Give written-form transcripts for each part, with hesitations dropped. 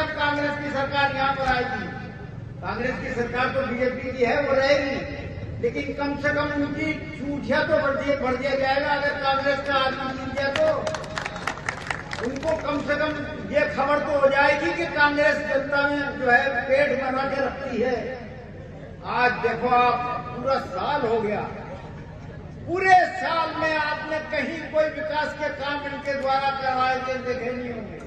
जब कांग्रेस की सरकार यहाँ पर आएगी। कांग्रेस की सरकार तो बीजेपी की है, वो रहेगी, लेकिन कम से कम उनकी चूठिया तो बढ़ दिया जाएगा। अगर कांग्रेस का आदमी जीत गया तो उनको कम से कम ये खबर तो हो जाएगी कि कांग्रेस जनता में जो है पेट बना के रखती है। आज देखो आप, पूरा साल हो गया, पूरे साल में आपने कहीं कोई विकास के काम इनके द्वारा करवाए देखे नहीं होंगे।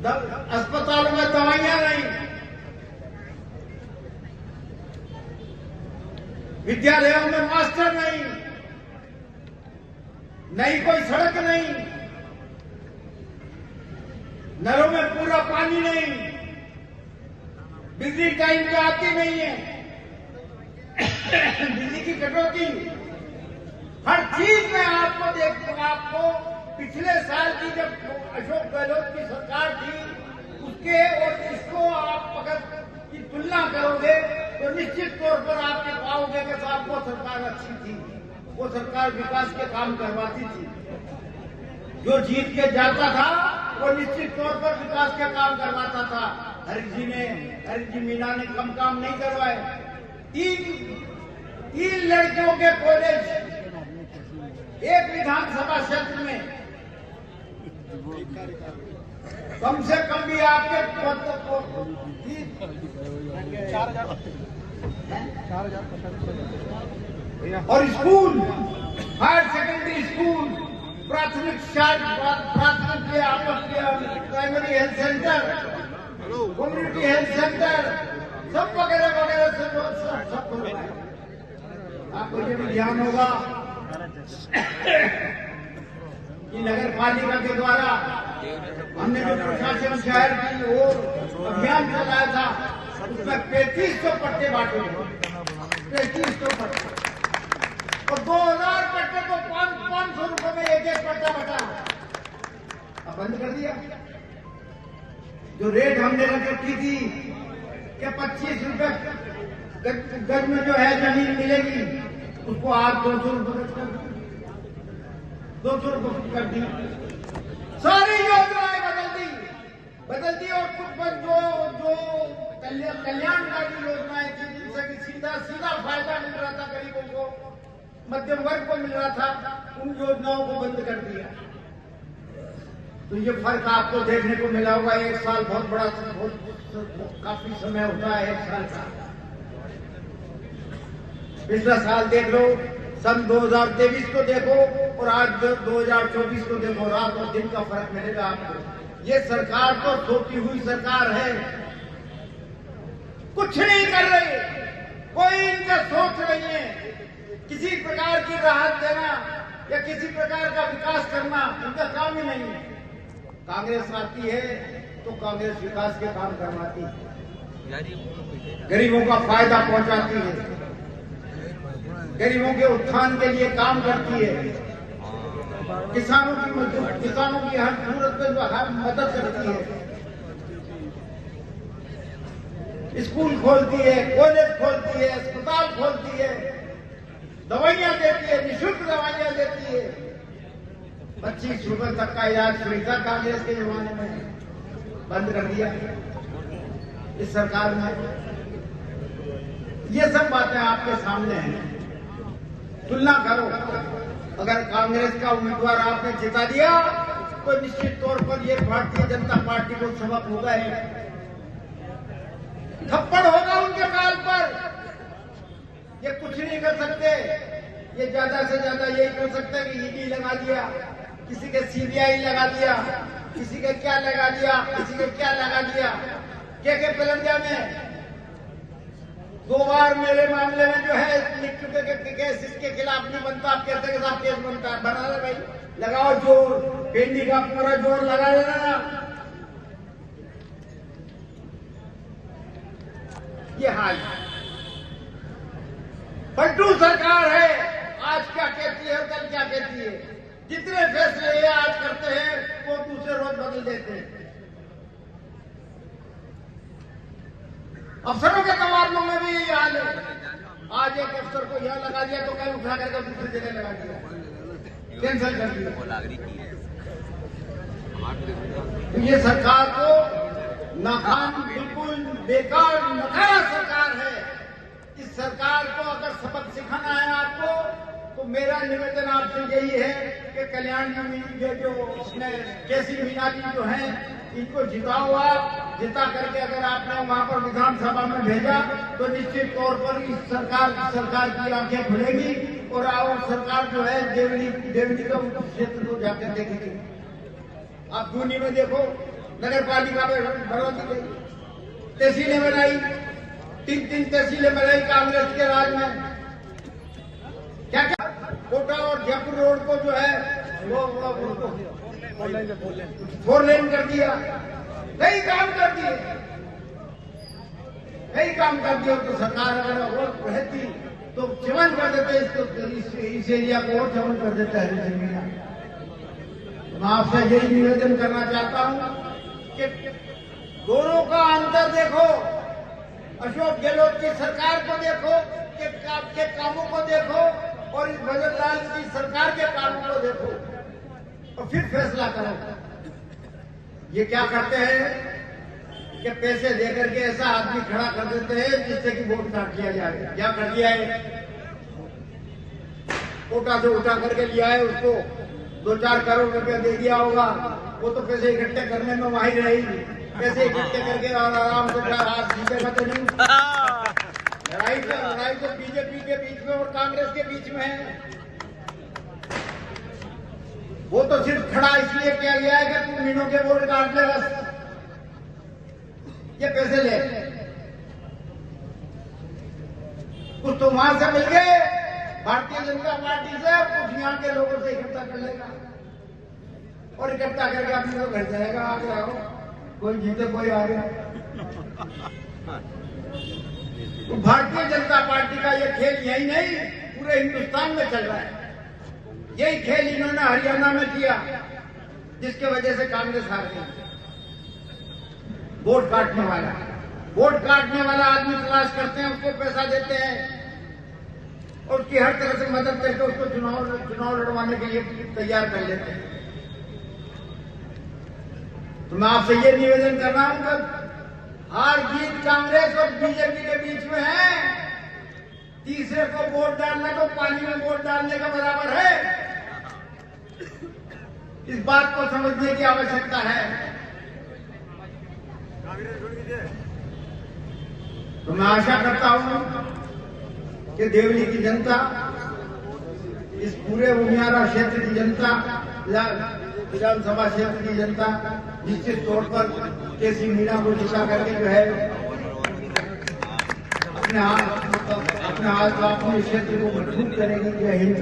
अस्पतालों में दवाइयां नहीं, विद्यालयों में मास्टर नहीं, नई कोई सड़क नहीं, नलों में पूरा पानी नहीं, बिजली टाइम पे आती नहीं है, बिजली की कटौती, हर चीज में आपको पिछले साल की जब अशोक गहलोत की सरकार थी उसके और इसको आप अगर की तुलना करोगे तो निश्चित तौर पर आप ये पाओगे कि साहब वो सरकार अच्छी थी, वो सरकार विकास के काम करवाती थी। जो जीत के जाता था वो निश्चित तौर पर विकास के काम करवाता था। हरि जी मीना ने कम काम नहीं करवाए। तीन लड़कियों के कॉलेज एक विधानसभा क्षेत्र में, कम से कम भी आपके 4,000 और स्कूल, हायर सेकेंडरी स्कूल, प्राथमिक primary health centre, community health centre, सब वगैरह वगैरह सब आपको ये भी ध्यान होगा कि नगर पालिका के द्वारा हमने जो प्रशासन शहर की ओर अभियान चलाया था उसमें 3500 पट्टे बांटे, 3500 पट्टे, और 2000 पट्टे को 500 रुपए में एक पट्टा बटा, अब बंद कर दिया। जो रेट हमने रखी थी कि 25 रुपए गज में जो है जमीन मिलेगी, उसको आज 200 रुपए कर दी, 200 रुपए कर दी। सारी योजनाएं बदल दी और कुछ जो कल्याणकारी योजनाएं थी जिनसे कि सीधा फायदा मिल रहा था गरीबों को, मध्यम वर्ग को मिल रहा था, उन योजनाओं को बंद कर दिया। तो ये फर्क आपको देखने को मिला होगा। एक साल बहुत बड़ा, काफी समय होता है एक साल का। पिछला साल देख लो, सन 2023 को देखो और आज 2024 को देखो, रात और दिन का फर्क मिलेगा आपको। ये सरकार तो सोती हुई सरकार है, कुछ नहीं कर रही, कोई इनका सोच नहीं है। किसी प्रकार की राहत देना या किसी प्रकार का विकास करना इनका काम ही नहीं है। कांग्रेस आती है तो कांग्रेस विकास के काम करवाती है, गरीबों का फायदा पहुंचाती है, गरीबों के उत्थान के लिए काम करती है, किसानों की हर जरूरत में मदद करती है, स्कूल खोलती है, कॉलेज खोलती है, अस्पताल खोलती है, दवाइयां देती है, निःशुल्क दवाइयां देती है। 25 रुपए तक का इलाज फ्री था कांग्रेस के जमाने में, बंद कर दिया इस सरकार ने। ये सब बातें आपके सामने हैं, तुलना करो। अगर कांग्रेस का उम्मीदवार आपने जिता दिया तो निश्चित तौर पर ये भारतीय जनता पार्टी को सबक होगा, थप्पड़ होगा उनके गाल पर। ये कुछ नहीं कर सकते, ये ज्यादा से ज्यादा यही कर सकते कि ईडी लगा दिया, किसी के सीबीआई लगा दिया, किसी के क्या लगा दिया, किसी के क्या लगा दिया। के पलंजा में 2 बार मेरे मामले में जो है लिख चुके के केस इसके खिलाफ नहीं बनता, आप कहते हैं साहब केस बनता है, बना ले भाई, लगाओ जोर, पेंडी का पूरा जोर लगा लेना ना। ये हाल पलटू सरकार है, आज क्या कहती है और कल क्या कहती है। जितने फैसले ये आज करते हैं वो दूसरे रोज बदल देते हैं। अफसरों के तबादलों में भी यही हाल है। आज एक अफसर को यहां लगा दिया तो कल उठा करके दूसरी जगह लगा दिया, कैंसिल कर दिया। तो ये सरकार को नाकाम, बिल्कुल बेकार नकारा सरकार है। इस सरकार को अगर सबक सिखाना है आपको, तो मेरा निवेदन आपसे यही है कि कल्याण में ये जो इसमें केसी मीणा जी जो हैं, इनको जिताओ आप। जिता करके अगर आपने वहां पर विधानसभा में भेजा तो निश्चित तौर पर इस सरकार की आंखें खुलेगी और सरकार जो है देवनी का क्षेत्र को जाकर देखेगी। आप दूनी में देखो, नगर पालिका में बढ़ोतरी गई, तहसीलें बनाई, 3 तहसीलें बनाई कांग्रेस के राज में। क्या क्या कोटा और जयपुर रोड को जो है वो 4 लेन कर दिया। कई काम कर दिए, कई काम कर दिया। तो सरकार अगर और रहती तो चमन कर देते इसको, इस एरिया को और चमन कर देता है। मैं आपसे यही निवेदन करना चाहता हूं कि दोनों का अंतर देखो। अशोक गहलोत की सरकार को देखो के कामों को देखो और इस भजन लाल की सरकार के कामों को देखो और फिर फैसला करो। ये क्या करते हैं कि पैसे देकर के ऐसा आदमी खड़ा कर देते हैं जिससे कि वोट काट लिया जाए। क्या कर दिया है, कोटा से उठा करके लिया है, उसको 2-4 करोड़ रुपया दे दिया होगा। वो तो पैसे इकट्ठे करने में माहिर रहेगी। पैसे इकट्ठे करके और आराम से हाथ जीतेगा तो नहीं। लड़ाई तो बीजेपी के बीच में और कांग्रेस के बीच में है। वो तो सिर्फ खड़ा इसलिए किया गया है कि तू मीनों के वोट काट ले, बस ये पैसे ले। कुछ तो वहां से मिल गए भारतीय जनता पार्टी से, कुछ यहाँ के लोगों से इकट्ठा कर लेगा और इकट्ठा करके अपने लोग घर जाएगा। आ जाओ, कोई जीते कोई आ गया। तो भारतीय जनता पार्टी का ये खेल यही नहीं, पूरे हिंदुस्तान में चल रहा है। यही खेल इन्होंने हरियाणा में किया, जिसके वजह से कांग्रेस हार गई। वोट काटने वाला आदमी तलाश करते हैं, उसको पैसा देते हैं और उसकी हर तरह से मदद करके उसको चुनाव लड़वाने के लिए तैयार कर लेते हैं। तो मैं आपसे ये निवेदन कर रहा हूं कि हार जीत कांग्रेस और बीजेपी के बीच में है। तीसरे को वोट डालना तो पानी में वोट डालने का बराबर है। इस बात को समझने की आवश्यकता है। तो मैं आशा करता हूं कि देवली की जनता, इस पूरे उमियारा क्षेत्र की जनता, विधानसभा क्षेत्र की जनता निश्चित तौर पर केसी मीणा को जिता करके जो है अपने हाथ अपने क्षेत्र को मजबूत करेगी। जय हिंद।